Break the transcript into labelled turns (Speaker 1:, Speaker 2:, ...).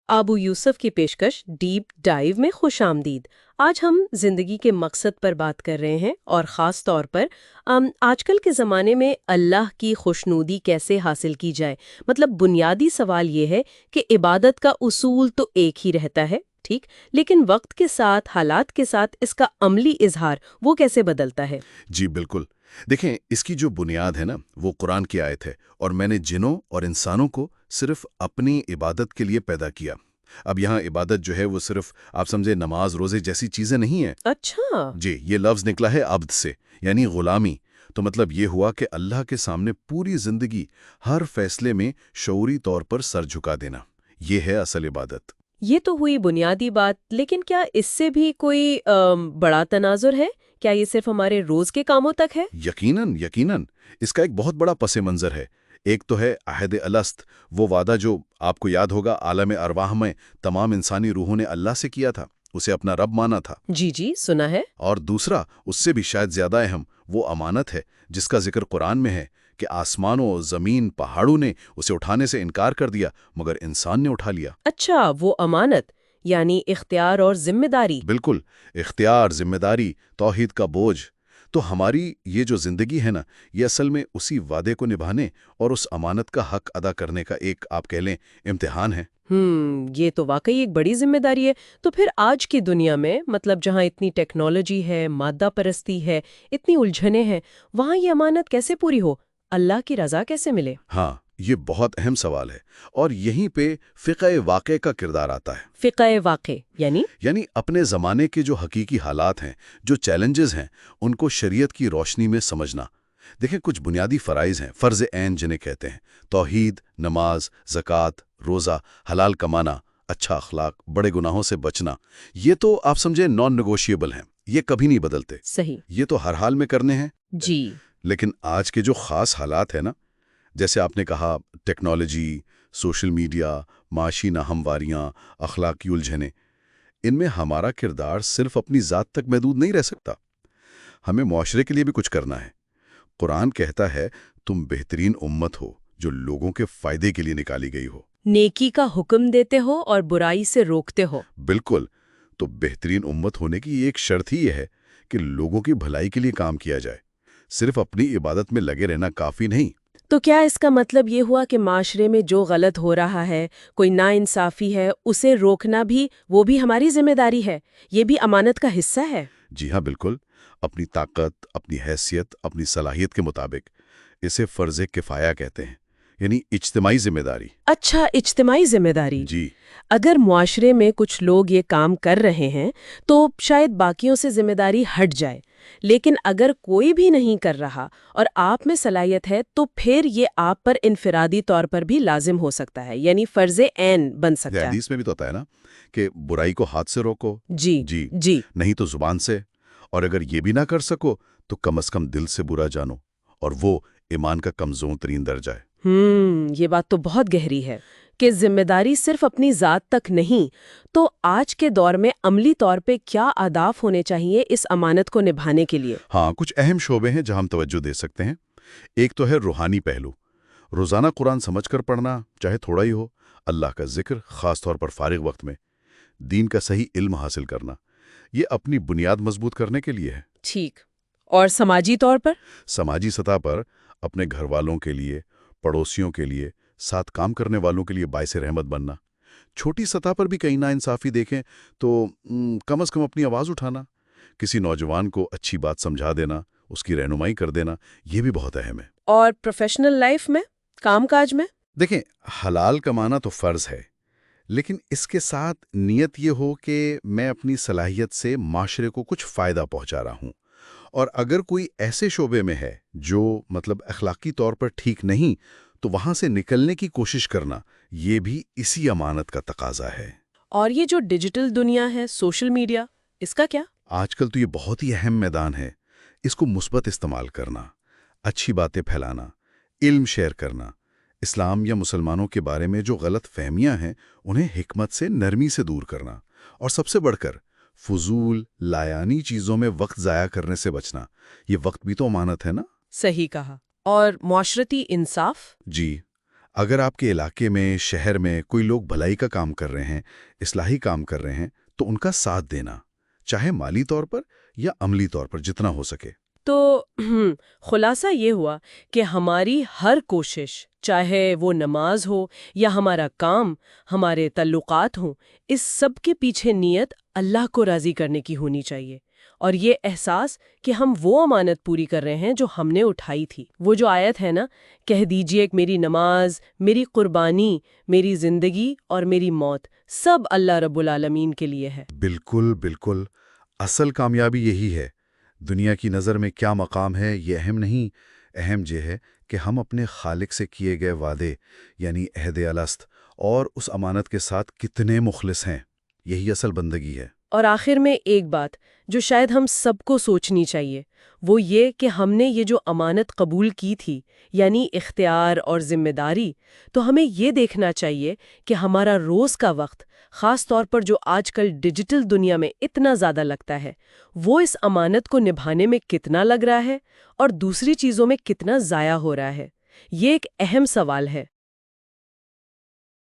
Speaker 1: آبو یوسف کی پیشکش deep dive میں خوش آمدید۔ آج ہم زندگی کے مقصد پر بات کر رہے ہیں اور خاص طور پر آج کل کے زمانے میں اللہ کی خوشنودی کیسے حاصل کی جائے۔ مطلب بنیادی سوال یہ ہے کہ عبادت کا اصول تو ایک ہی رہتا ہے، ٹھیک، لیکن وقت کے ساتھ، حالات کے ساتھ اس کا عملی اظہار وہ کیسے بدلتا ہے؟
Speaker 2: جی بالکل، دیکھیں اس کی جو بنیاد ہے نا وہ قرآن کی آیت ہے، اور میں نے جنوں اور انسانوں کو صرف اپنی عبادت کے لیے پیدا کیا۔ اب یہاں عبادت جو ہے وہ صرف آپ سمجھے نماز روزے جیسی چیزیں نہیں ہیں۔
Speaker 1: اچھا،
Speaker 2: جی، یہ لفظ نکلا ہے عبد سے، یعنی غلامی۔ تو مطلب یہ ہوا کہ اللہ کے سامنے پوری زندگی ہر فیصلے میں شعوری طور پر سر جھکا دینا، یہ ہے اصل عبادت۔
Speaker 1: یہ تو ہوئی بنیادی بات، لیکن کیا اس سے بھی کوئی بڑا تناظر ہے؟ کیا یہ صرف ہمارے روز کے کاموں تک ہے؟
Speaker 2: یقیناً اس کا ایک بہت بڑا پس منظر ہے۔ ایک تو ہے عہد الست، وہ وعدہ جو آپ کو یاد ہوگا عالم ارواح میں تمام انسانی روحوں نے اللہ سے کیا تھا، اسے اپنا رب مانا تھا۔
Speaker 1: جی سنا ہے۔
Speaker 2: اور دوسرا، اس سے بھی شاید زیادہ اہم، وہ امانت ہے جس کا ذکر قرآن میں ہے کہ آسمانوں، زمین، پہاڑوں نے اسے اٹھانے سے انکار کر دیا مگر انسان نے اٹھا لیا۔
Speaker 1: اچھا، وہ امانت یعنی اختیار اور ذمہ داری۔
Speaker 2: بالکل، اختیار، ذمہ داری، توحید کا بوجھ۔ تو ہماری یہ جو زندگی ہے نا، یہ اصل میں اسی وعدے کو نبھانے اور اس امانت کا حق ادا کرنے کا ایک آپ کہہ لیں امتحان ہے۔
Speaker 1: یہ تو واقعی ایک بڑی ذمہ داری ہے۔ تو پھر آج کی دنیا میں، مطلب جہاں اتنی ٹیکنالوجی ہے، مادہ پرستی ہے، اتنی الجھنیں ہیں، وہاں یہ امانت کیسے پوری ہو؟ اللہ کی رضا کیسے ملے؟
Speaker 2: ہاں، یہ بہت اہم سوال ہے، اور یہیں پہ فقہ واقع کا کردار آتا ہے۔
Speaker 1: فقہ واقع یعنی
Speaker 2: اپنے زمانے کے جو حقیقی حالات ہیں، جو چیلنجز ہیں، ان کو شریعت کی روشنی میں سمجھنا۔ دیکھیں، کچھ بنیادی فرائض ہیں، فرض عین جنہیں کہتے ہیں: توحید، نماز، زکوٰۃ، روزہ، حلال کمانا، اچھا اخلاق، بڑے گناہوں سے بچنا۔ یہ تو آپ سمجھے نان نیگوشیبل ہیں، یہ کبھی نہیں بدلتے۔
Speaker 1: صحیح۔
Speaker 2: یہ تو ہر حال میں کرنے ہیں۔
Speaker 1: جی۔
Speaker 2: لیکن آج کے جو خاص حالات ہیں نا، جیسے آپ نے کہا ٹیکنالوجی، سوشل میڈیا، معاشی ناہمواریاں، اخلاقی الجھنیں، ان میں ہمارا کردار صرف اپنی ذات تک محدود نہیں رہ سکتا۔ ہمیں معاشرے کے لیے بھی کچھ کرنا ہے۔ قرآن کہتا ہے تم بہترین امت ہو جو لوگوں کے فائدے کے لیے نکالی گئی ہو۔
Speaker 1: نیکی کا حکم دیتے ہو اور برائی سے روکتے ہو۔
Speaker 2: بالکل، تو بہترین امت ہونے کی ایک شرط ہی یہ ہے کہ لوگوں کی بھلائی کے لیے کام کیا جائے، صرف اپنی عبادت میں لگے رہنا کافی نہیں۔
Speaker 1: تو کیا اس کا مطلب یہ ہوا کہ معاشرے میں جو غلط ہو رہا ہے، کوئی ناانصافی ہے، اسے روکنا بھی وہ بھی ہماری ذمہ داری ہے؟ یہ بھی امانت کا حصہ ہے؟
Speaker 2: جی ہاں، بالکل، اپنی طاقت، اپنی حیثیت، اپنی صلاحیت کے مطابق۔ اسے فرض کفایہ کہتے ہیں، یعنی اجتماعی ذمہ داری۔
Speaker 1: اچھا، اجتماعی ذمہ داری۔
Speaker 2: جی،
Speaker 1: اگر معاشرے میں کچھ لوگ یہ کام کر رہے ہیں تو شاید باقیوں سے ذمہ داری ہٹ جائے، لیکن اگر کوئی بھی نہیں کر رہا اور آپ میں صلاحیت ہے تو پھر یہ آپ پر انفرادی طور پر بھی لازم ہو سکتا ہے، یعنی فرض عین بن سکتا ہے۔
Speaker 2: حدیث میں بھی تو ہوتا ہے نا کہ برائی کو ہاتھ سے روکو،
Speaker 1: جی
Speaker 2: نہیں تو زبان سے، اور اگر یہ بھی نہ کر سکو تو کم از کم دل سے برا جانو، اور وہ ایمان کا کمزور ترین درجہ ہے۔
Speaker 1: یہ بات تو بہت گہری ہے کہ ذمہ داری صرف اپنی ذات تک نہیں۔ تو آج کے دور میں عملی طور پہ کیا آداب ہونے چاہیے اس امانت کو نبھانے کے لیے؟
Speaker 2: ہاں، کچھ اہم شعبے ہیں جہاں ہم توجہ دے سکتے ہیں۔ ایک تو ہے روحانی پہلو، روزانہ قرآن سمجھ کر پڑھنا، چاہے تھوڑا ہی ہو، اللہ کا ذکر، خاص طور پر فارغ وقت میں، دین کا صحیح علم حاصل کرنا، یہ اپنی بنیاد مضبوط کرنے کے لیے ہے۔
Speaker 1: ٹھیک۔ اور سماجی طور پر؟
Speaker 2: سماجی سطح پر اپنے گھر والوں کے لیے، پڑوسیوں کے لیے، ساتھ کام کرنے والوں کے لیے باعث رحمت بننا۔ چھوٹی سطح پر بھی کہیں ناانصافی دیکھیں تو کم از کم اپنی آواز اٹھانا، کسی نوجوان کو اچھی بات سمجھا دینا، اس کی رہنمائی کر دینا، یہ بھی بہت اہم ہے۔
Speaker 1: اور پروفیشنل لائف میں، کام کاج میں؟
Speaker 2: دیکھیں، حلال کمانا تو فرض ہے، لیکن اس کے ساتھ نیت یہ ہو کہ میں اپنی صلاحیت سے معاشرے کو کچھ فائدہ پہنچا رہا ہوں، اور اگر کوئی ایسے شعبے میں ہے جو مطلب اخلاقی طور پر ٹھیک نہیں، تو وہاں سے نکلنے کی کوشش کرنا، یہ بھی اسی امانت کا تقاضا ہے۔
Speaker 1: اور یہ جو ڈیجیٹل دنیا ہے، سوشل میڈیا، اس کا کیا؟
Speaker 2: آج کل تو یہ بہت ہی اہم میدان ہے۔ اس کو مثبت استعمال کرنا، اچھی باتیں پھیلانا، علم شیئر کرنا، اسلام یا مسلمانوں کے بارے میں جو غلط فہمیاں ہیں انہیں حکمت سے، نرمی سے دور کرنا، اور سب سے بڑھ کر فضول لایانی چیزوں میں وقت ضائع کرنے سے بچنا۔ یہ وقت بھی تو امانت ہے نا؟
Speaker 1: صحیح کہا۔ اور معاشرتی انصاف؟
Speaker 2: جی، اگر آپ کے علاقے میں، شہر میں کوئی لوگ بھلائی کا کام کر رہے ہیں، اصلاحی کام کر رہے ہیں، تو ان کا ساتھ دینا، چاہے مالی طور پر یا عملی طور پر جتنا ہو سکے۔
Speaker 1: تو خلاصہ یہ ہوا کہ ہماری ہر کوشش، چاہے وہ نماز ہو یا ہمارا کام، ہمارے تعلقات ہوں، اس سب کے پیچھے نیت اللہ کو راضی کرنے کی ہونی چاہیے، اور یہ احساس کہ ہم وہ امانت پوری کر رہے ہیں جو ہم نے اٹھائی تھی۔ وہ جو آیت ہے نا، کہہ دیجئے کہ میری نماز، میری قربانی، میری زندگی اور میری موت سب اللہ رب العالمین کے لیے ہے۔
Speaker 2: بالکل بالکل، اصل کامیابی یہی ہے۔ دنیا کی نظر میں کیا مقام ہے یہ اہم نہیں، اہم یہ ہے کہ ہم اپنے خالق سے کیے گئے وعدے یعنی عہد الست اور اس امانت کے ساتھ کتنے مخلص ہیں۔ یہی اصل بندگی ہے۔
Speaker 1: اور آخر میں ایک بات جو شاید ہم سب کو سوچنی چاہیے، وہ یہ کہ ہم نے یہ جو امانت قبول کی تھی، یعنی اختیار اور ذمہ داری، تو ہمیں یہ دیکھنا چاہیے کہ ہمارا روز کا وقت، خاص طور پر جو آج کل ڈیجیٹل دنیا میں اتنا زیادہ لگتا ہے، وہ اس امانت کو نبھانے میں کتنا لگ رہا ہے اور دوسری چیزوں میں کتنا ضائع ہو رہا ہے۔ یہ ایک اہم سوال ہے۔